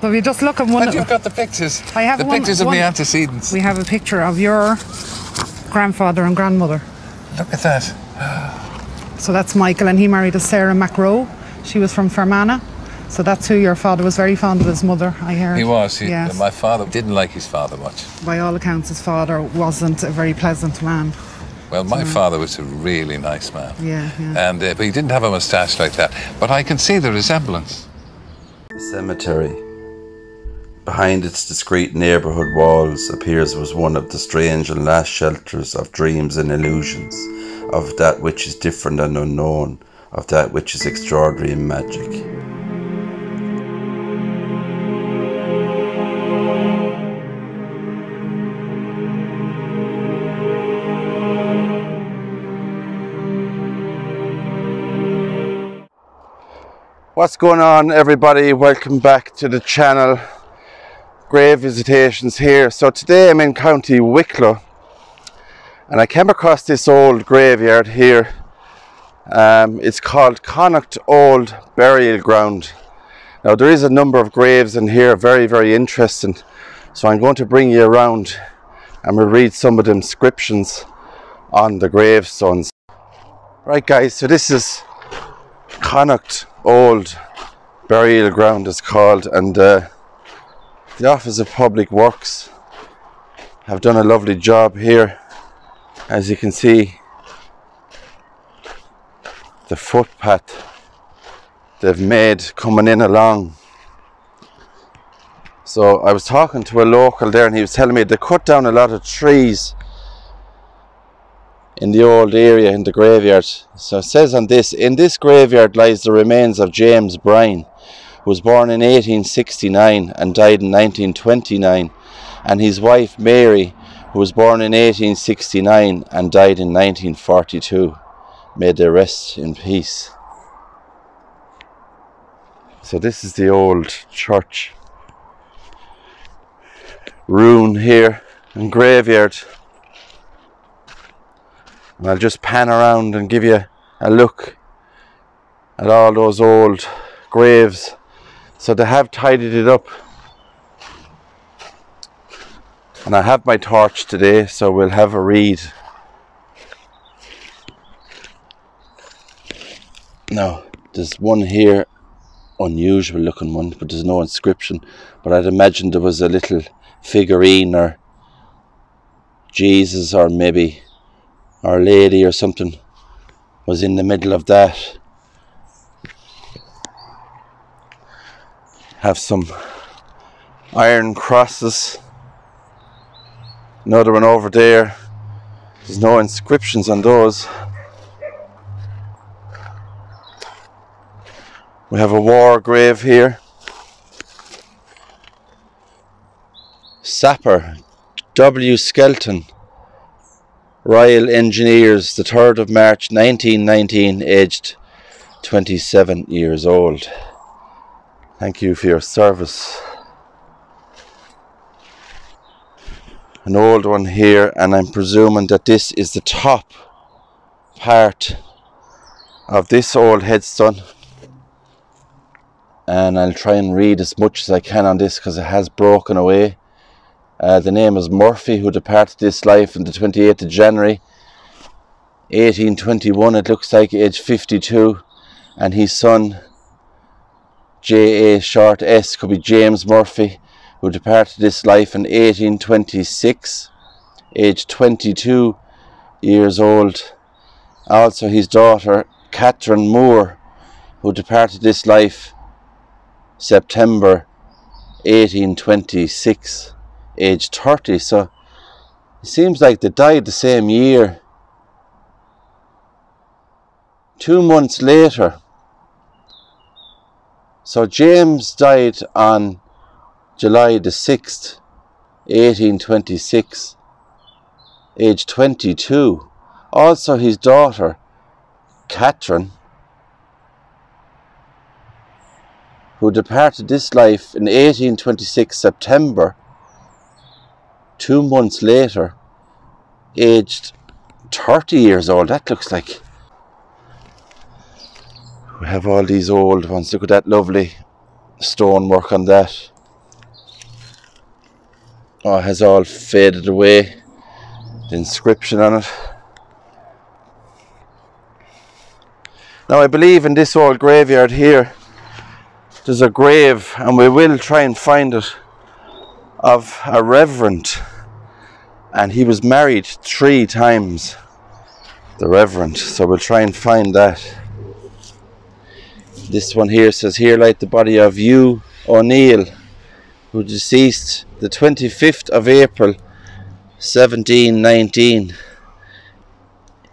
But we just look at one. And you've got the pictures. I have the pictures of my antecedents. We have a picture of your grandfather and grandmother. Look at that. So that's Michael, and he married a Sarah McRoe. She was from Fermanagh. So that's who your father was very fond of his mother, I heard. He was. Yes. My father didn't like his father much. By all accounts, his father wasn't a very pleasant man. Well, my father was a really nice man. Yeah, yeah. And but he didn't have a moustache like that. But I can see the resemblance. The cemetery, behind its discreet neighbourhood walls, appears as one of the strange and last shelters of dreams and illusions, of that which is different and unknown, of that which is extraordinary and magic. What's going on, everybody? Welcome back to the channel. Grave visitations here. So today I'm in County Wicklow and I came across this old graveyard here. It's called Connaught Old Burial Ground. Now there is a number of graves in here, very interesting. So I'm going to bring you around and we'll read some of the inscriptions on the gravestones. Right guys, so this is Connaught Old Burial Ground is called, and the Office of Public Works have done a lovely job here. As you can see, the footpath they've made coming in along. So I was talking to a local there and he was telling me they cut down a lot of trees in the old area in the graveyard. So it says on this, in this graveyard lies the remains of James Bray, who was born in 1869 and died in 1929, and his wife Mary, who was born in 1869 and died in 1942. May they rest in peace. So this is the old church ruin here and graveyard. And I'll just pan around and give you a look at all those old graves. So they have tidied it up. And I have my torch today, so we'll have a read. Now, there's one here, unusual looking one, but there's no inscription. But I'd imagine there was a little figurine or Jesus or maybe Our Lady or something was in the middle of that. Have some iron crosses. Another one over there. There's no inscriptions on those. We have a war grave here. Sapper W. Skelton, Royal Engineers, the 3rd of March 1919, aged 27 years old. Thank you for your service. An old one here, and I'm presuming that this is the top part of this old headstone. And I'll try and read as much as I can on this because it has broken away. The name is Murphy, who departed this life on the 28th of January 1821, it looks like, age 52, and his son J.A. short S, could be James Murphy, who departed this life in 1826, age 22 years old. Also his daughter Catherine Moore, who departed this life September 1826, age 30. So it seems like they died the same year. 2 months later. So James died on July the 6th, 1826, age 22. Also his daughter Catherine, who departed this life in 1826 September, 2 months later, aged 30 years old. That looks like. We have all these old ones. Look at that lovely stonework on that. Oh, it has all faded away. The inscription on it. Now I believe in this old graveyard here there's a grave, and we will try and find it, of a reverend, and he was married 3 times, the reverend, so we'll try and find that. This one here says, here light the body of Hugh O'Neill, who deceased the 25th of April 1719,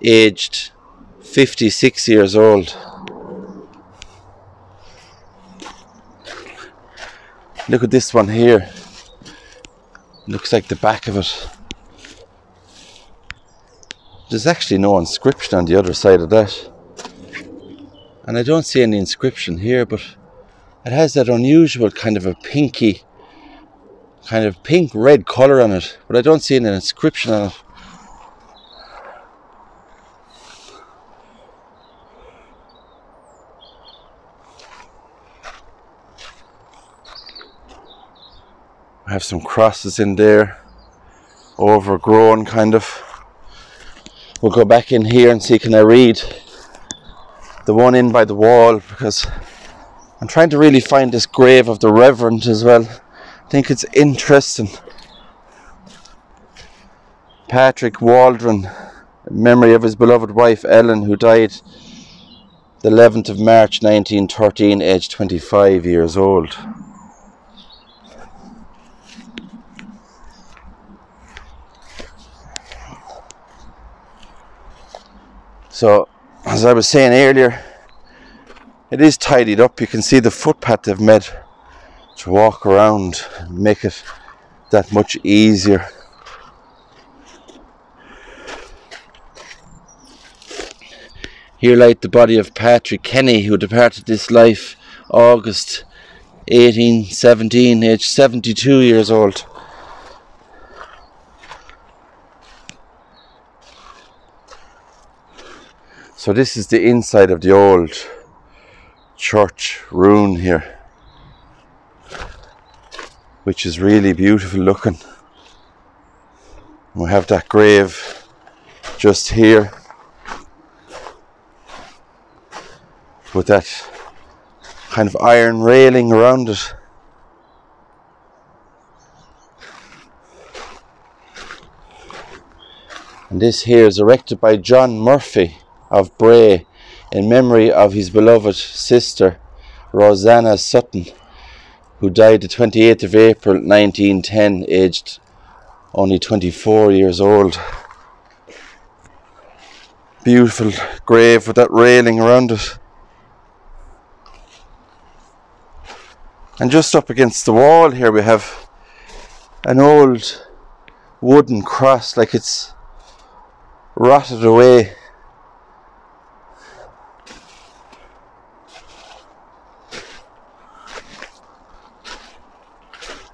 aged 56 years old. Look at this one here. Looks like the back of it. There's actually no inscription on the other side of that. And I don't see any inscription here, but it has that unusual kind of a pinky, kind of pink-red colour on it, but I don't see an inscription on it. I have some crosses in there, overgrown kind of. We'll go back in here and see, can I read the one in by the wall, because I'm trying to really find this grave of the Reverend as well. I think it's interesting. Patrick Waldron, in memory of his beloved wife Ellen, who died the 11th of March 1913, aged 25 years old. So, as I was saying earlier, it is tidied up. You can see the footpath they've made to walk around and make it that much easier. Here light the body of Patrick Kenny, who departed this life August 1817, aged 72 years old. So this is the inside of the old church ruin here, which is really beautiful looking. We have that grave just here with that kind of iron railing around it. And this here is erected by John Murphy of Bray in memory of his beloved sister Rosanna Sutton, who died the 28th of April 1910, aged only 24 years old. Beautiful grave with that railing around it. And just up against the wall here we have an old wooden cross, like it's rotted away.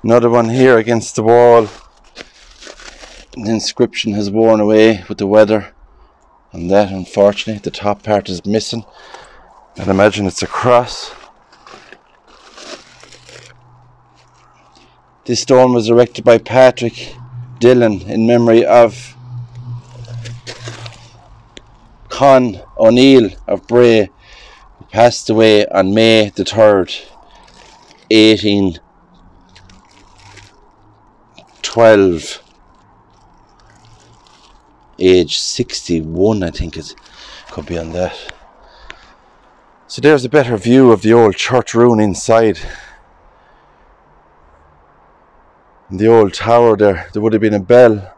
Another one here against the wall. The inscription has worn away with the weather, and that, unfortunately, the top part is missing. I'd imagine it's a cross. This stone was erected by Patrick Dillon in memory of Con O'Neill of Bray, who passed away on May the 3rd, 1812, age 61, I think it could be on that. So there's a better view of the old church ruin inside. In the old tower there would have been a bell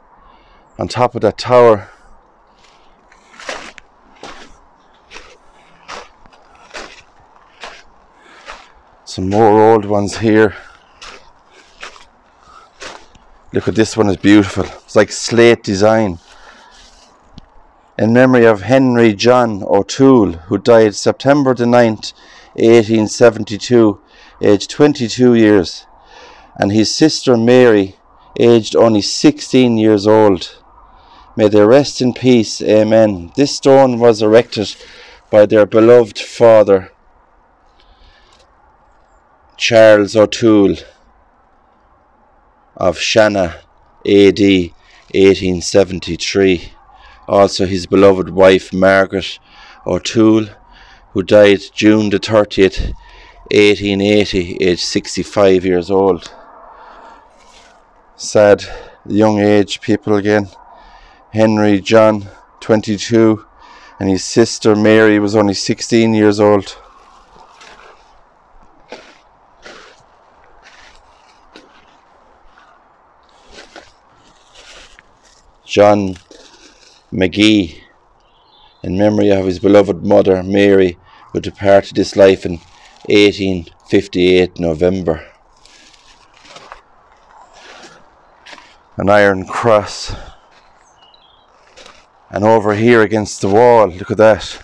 on top of that tower. Some more old ones here. Look at this one, is beautiful. It's like slate design. In memory of Henry John O'Toole, who died September the 9th, 1872, aged 22 years. And his sister Mary, aged only 16 years old. May they rest in peace, amen. This stone was erected by their beloved father, Charles O'Toole, of Shanna, AD 1873. Also his beloved wife Margaret O'Toole, who died June the 30th, 1880, aged 65 years old. Sad young age, people again. Henry John, 22, and his sister Mary was only 16 years old. John McGee, in memory of his beloved mother Mary, who departed this life in 1858 November. An iron cross. And over here against the wall, look at that.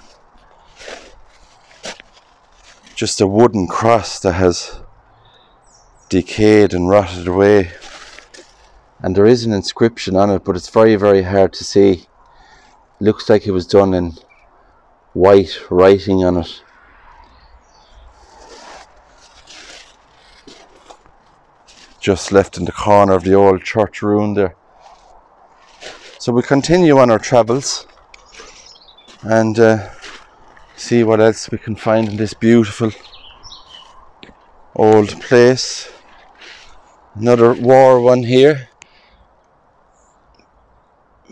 Just a wooden cross that has decayed and rotted away. And there is an inscription on it, but it's very, very hard to see. Looks like it was done in white writing on it. Just left in the corner of the old church ruin there. So we'll continue on our travels and see what else we can find in this beautiful old place. Another war one here.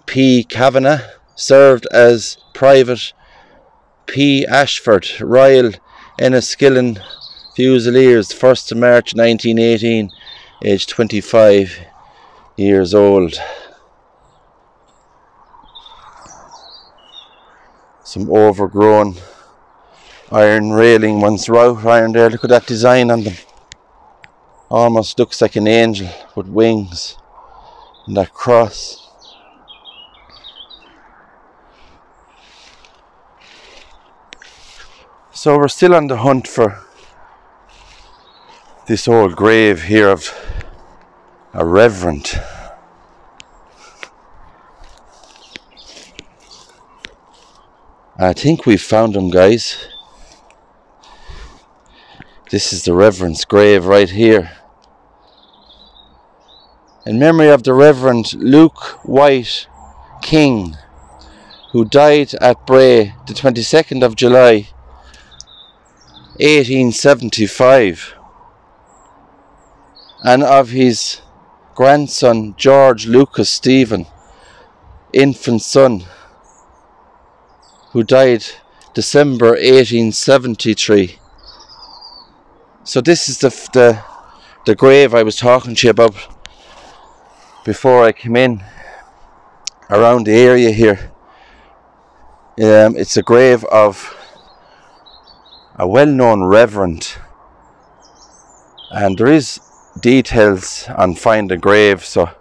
P. Kavanagh served as Private P. Ashford, Royal Enniskillen Fusiliers, 1st of March 1918, aged 25 years old. Some overgrown iron railing, once wrought iron there. Look at that design on them. Almost looks like an angel with wings. And that cross. So we're still on the hunt for this old grave here of a reverend. I think we've found him, guys. This is the Reverend's grave right here. In memory of the Reverend Luke White King, who died at Bray the 22nd of July 1875, and of his grandson George Lucas Stephen, infant son, who died December 1873. So this is the grave I was talking to you about before I came in around the area here. It's a grave of a well-known reverend, and there is details on Find a Grave, so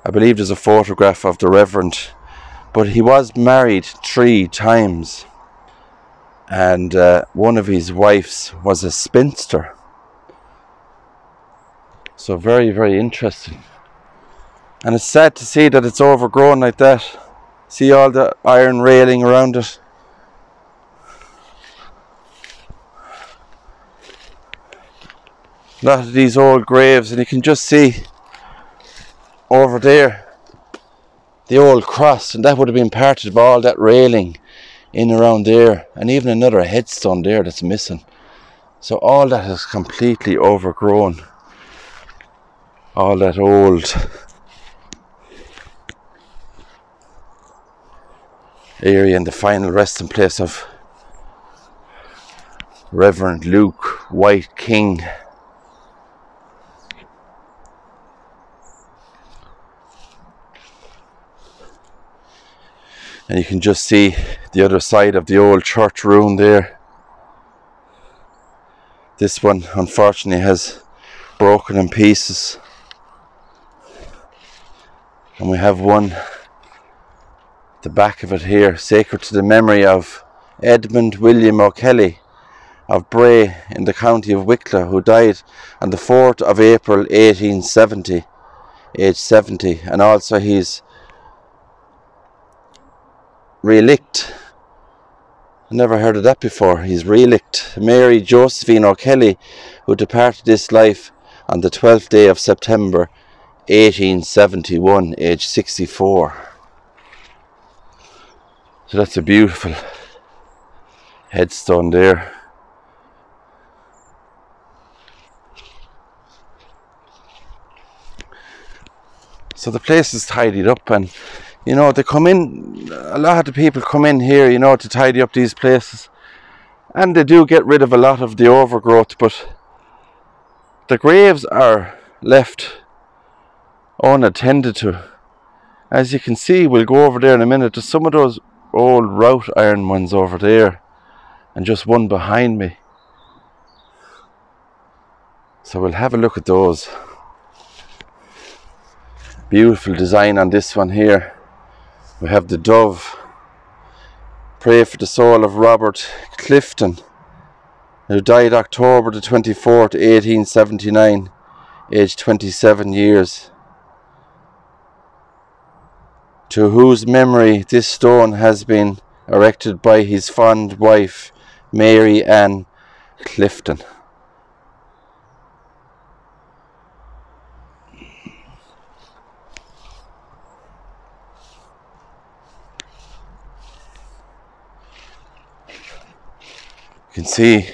I believe there's a photograph of the reverend, but he was married 3 times, and one of his wives was a spinster. So very, very interesting. And it's sad to see that it's overgrown like that. See all the iron railing around it. A lot of these old graves, and you can just see over there the old cross, and that would have been part of all that railing in around there, and even another headstone there that's missing. So all that is completely overgrown. All that old area, and the final resting place of Reverend Luke White King. And you can just see the other side of the old church ruin there. This one unfortunately has broken in pieces. And we have one, the back of it here, sacred to the memory of Edmund William O'Kelly of Bray in the county of Wicklow, who died on the 4th of April 1870, aged 70, and also his relict. I never heard of that before. His relict, Mary Josephine O'Kelly, who departed this life on the 12th day of September 1871, age 64. So that's a beautiful headstone there. So the place is tidied up, and you know, they come in, a lot of the people come in here, you know, to tidy up these places, and they do get rid of a lot of the overgrowth, but the graves are left unattended to. As you can see, we'll go over there in a minute. There's some of those old wrought iron ones over there, and just one behind me. So we'll have a look at those. Beautiful design on this one here. We have the dove. Pray for the soul of Robert Clifton, who died October the 24th, 1879, aged 27 years. To whose memory this stone has been erected by his fond wife, Mary Ann Clifton. You can see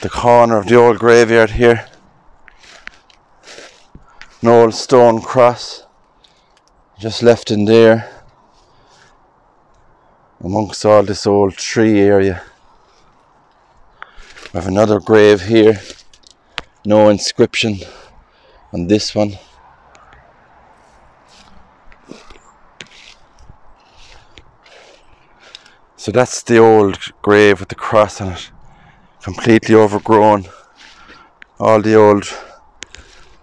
the corner of the old graveyard here. An old stone cross just left in there amongst all this old tree area. We have another grave here. No inscription on this one. So that's the old grave with the cross on it, completely overgrown. All the old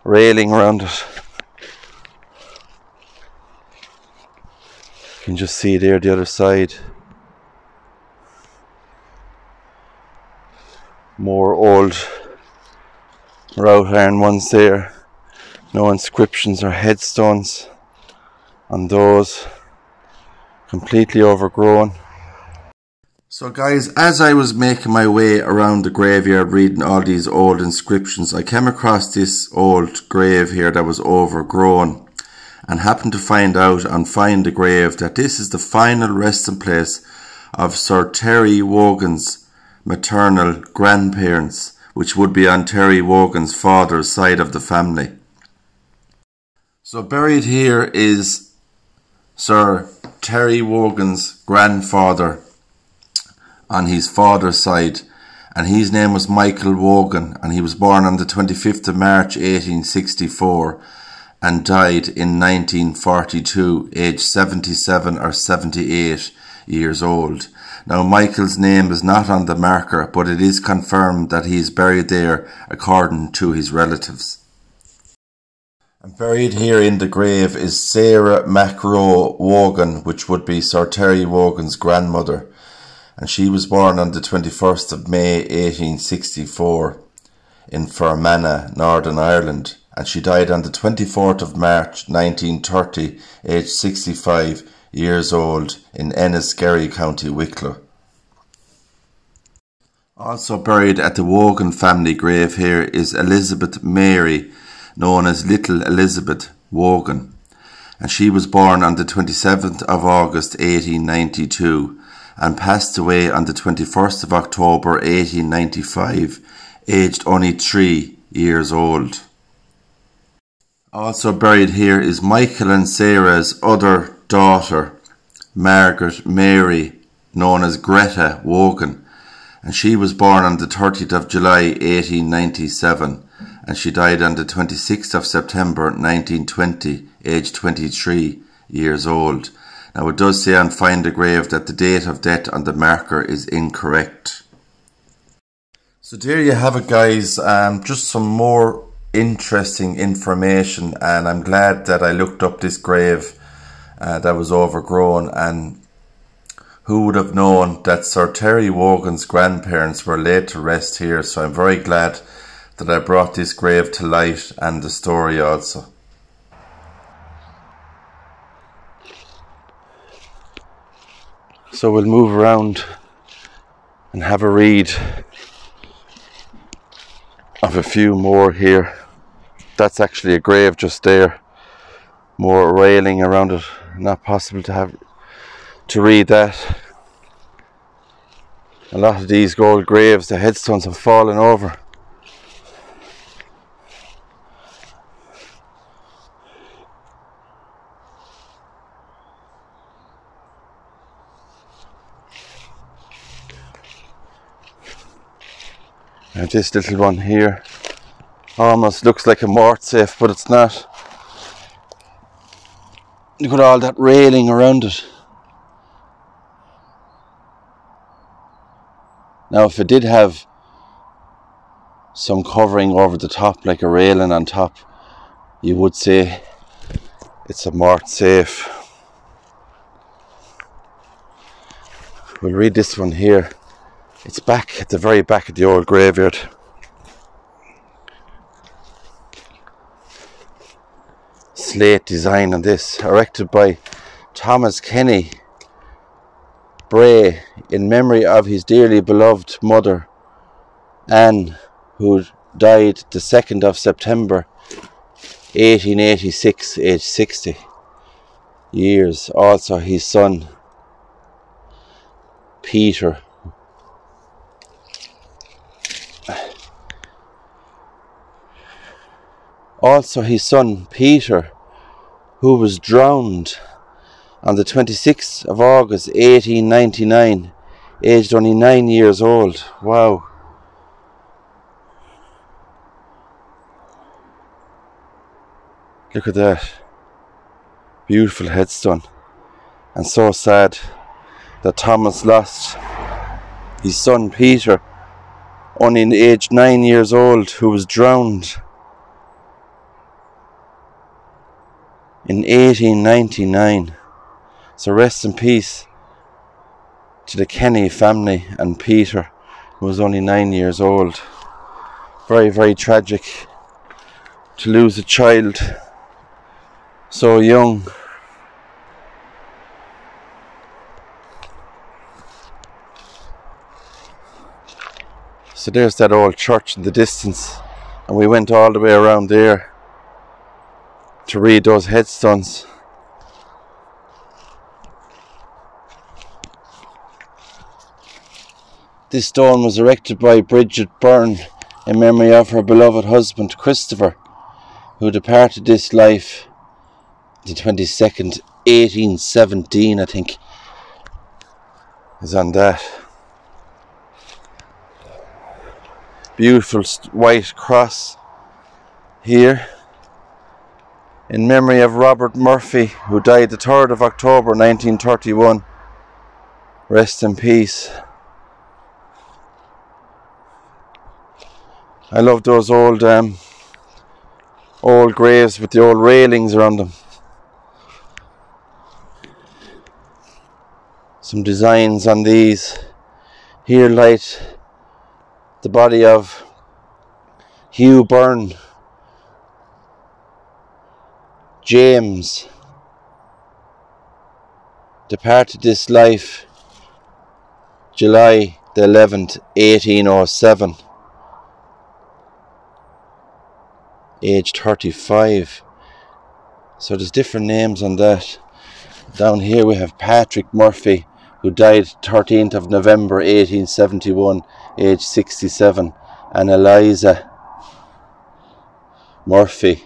railing around it. You can just see there the other side. More old wrought iron ones there. No inscriptions or headstones on those. Completely overgrown. So guys, as I was making my way around the graveyard reading all these old inscriptions, I came across this old grave here that was overgrown, and happened to find out on Find the Grave that this is the final resting place of Sir Terry Wogans' maternal grandparents, which would be on Terry Wogan's father's side of the family. So buried here is Sir Terry Wogan's grandfather on his father's side, and his name was Michael Wogan, and he was born on the 25th of March 1864 and died in 1942, aged 77 or 78 years old. Now Michael's name is not on the marker, but it is confirmed that he is buried there according to his relatives. And buried here in the grave is Sarah Macrow Wogan, which would be Sir Terry Wogan's grandmother. And she was born on the 21st of May 1864 in Fermanagh, Northern Ireland, and she died on the 24th of March 1930, aged 65 years old, in Enniskerry, County Wicklow. Also buried at the Wogan family grave here is Elizabeth Mary, known as Little Elizabeth Wogan, and she was born on the 27th of August 1892 and passed away on the 21st of October 1895, aged only 3 years old. Also buried here is Michael and Sarah's other daughter, Margaret Mary, known as Greta Wogan, and she was born on the 30th of July 1897, and she died on the 26th of September 1920, aged 23 years old. Now it does say on Find the Grave that the date of death on the marker is incorrect. So there you have it guys, just some more interesting information, and I'm glad that I looked up this grave that was overgrown, and who would have known that Sir Terry Wogan's grandparents were laid to rest here. So I'm very glad that I brought this grave to light and the story also. So we'll move around and have a read of a few more here that's actually a grave just there. More railing around it. Not possible to read that. A lot of these gold graves, the headstones have fallen over. And this little one here almost looks like a mort safe, but it's not. Look at all that railing around it. Now if it did have some covering over the top, like a railing on top, you would say it's a mort safe. We'll read this one here. It's back at the very back of the old graveyard. Slate design on this, erected by Thomas Kenny, Bray, in memory of his dearly beloved mother, Anne, who died the 2nd of September 1886, aged 60 years. Also his son, Peter. Also his son, Peter, who was drowned on the 26th of August 1899, aged only 9 years old. Wow. Look at that. Beautiful headstone. And so sad that Thomas lost his son Peter, only aged 9 years old, who was drowned in 1899. So rest in peace to the Kenny family and Peter, who was only 9 years old. Very, very tragic to lose a child so young. So there's that old church in the distance, and we went all the way around there to read those headstones. This stone was erected by Bridget Byrne in memory of her beloved husband Christopher, who departed this life the 22nd, 1817, I think, is on that. Beautiful white cross here in memory of Robert Murphy, who died the 3rd of October 1931. Rest in peace. I love those old graves with the old railings around them. Some designs on these. Here light the body of Hugh Byrne, James, departed this life July the 11th, 1807. Aged 35. So there's different names on that. Down here we have Patrick Murphy, who died 13th of November 1871, aged 67, and Eliza Murphy,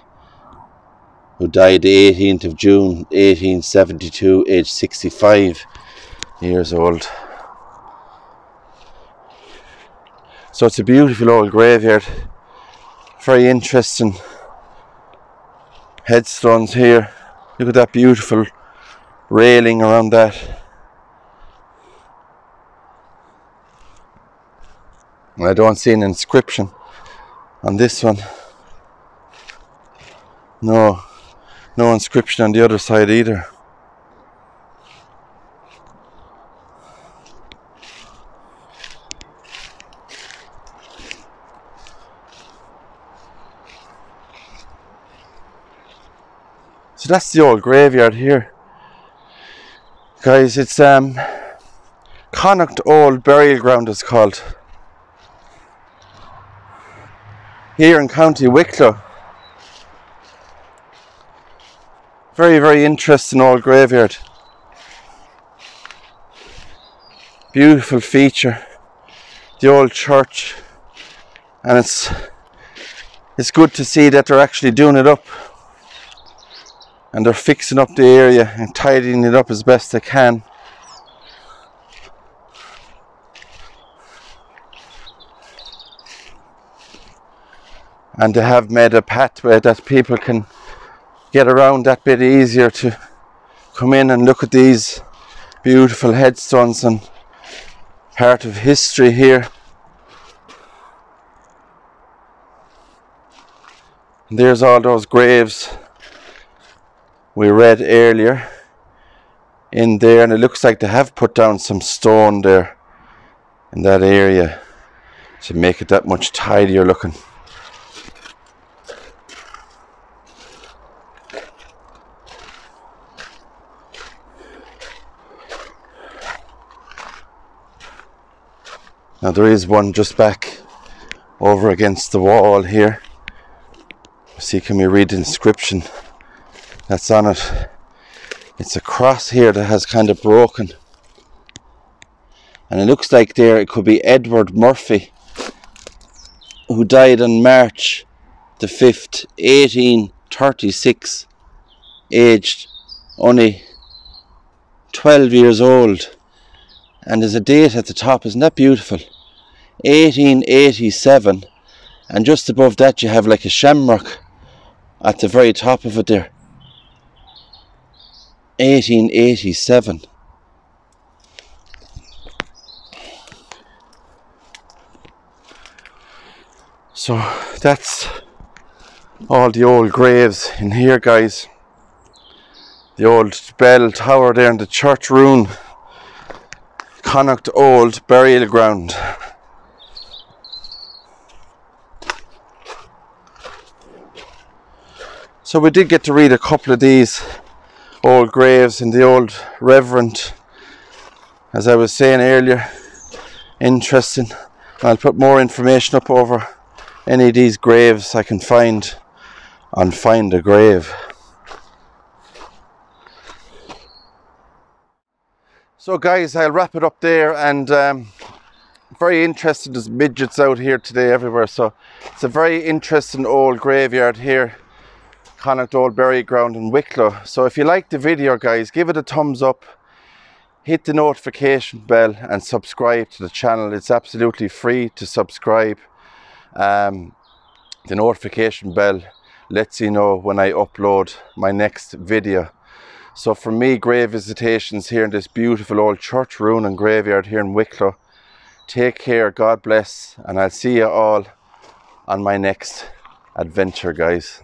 who died the 18th of June 1872, aged 65 years old. So it's a beautiful old graveyard. Very interesting headstones here. Look at that beautiful railing around that. I don't see an inscription on this one. No inscription on the other side either. So that's the old graveyard here. Guys, it's Connaught Old Burial Ground it's called. Here in County Wicklow. Very, very interesting old graveyard. Beautiful feature. The old church. And it's good to see that they're actually doing it up. And they're fixing up the area and tidying it up as best they can. And they have made a pathway that people can get around that bit easier to come in and look at these beautiful headstones and part of history here. And there's all those graves we read earlier in there, and it looks like they have put down some stone there in that area to make it that much tidier looking. Now there is one just back over against the wall here. See, can we read the inscription that's on it? It's a cross here that has kind of broken. And it looks like there it could be Edward Murphy, who died on March the 5th, 1836, aged only 12 years old. And there's a date at the top, isn't that beautiful? 1887, and just above that you have like a shamrock at the very top of it there. 1887. So that's all the old graves in here, guys. The old bell tower there in the church ruin. Connaught Old Burial Ground. So we did get to read a couple of these old graves in the old Reverend, as I was saying earlier. Interesting. I'll put more information up over any of these graves I can find on Find a Grave. So guys, I'll wrap it up there, and very interesting. There's midgets out here today everywhere, so it's a very interesting old graveyard here, Connaught Old Burial Ground in Wicklow. So if you liked the video, guys, give it a thumbs up, hit the notification bell and subscribe to the channel. It's absolutely free to subscribe. The notification bell lets you know when I upload my next video. So from me, grave visitations here in this beautiful old church ruin and graveyard here in Wicklow. Take care, God bless, and I'll see you all on my next adventure, guys.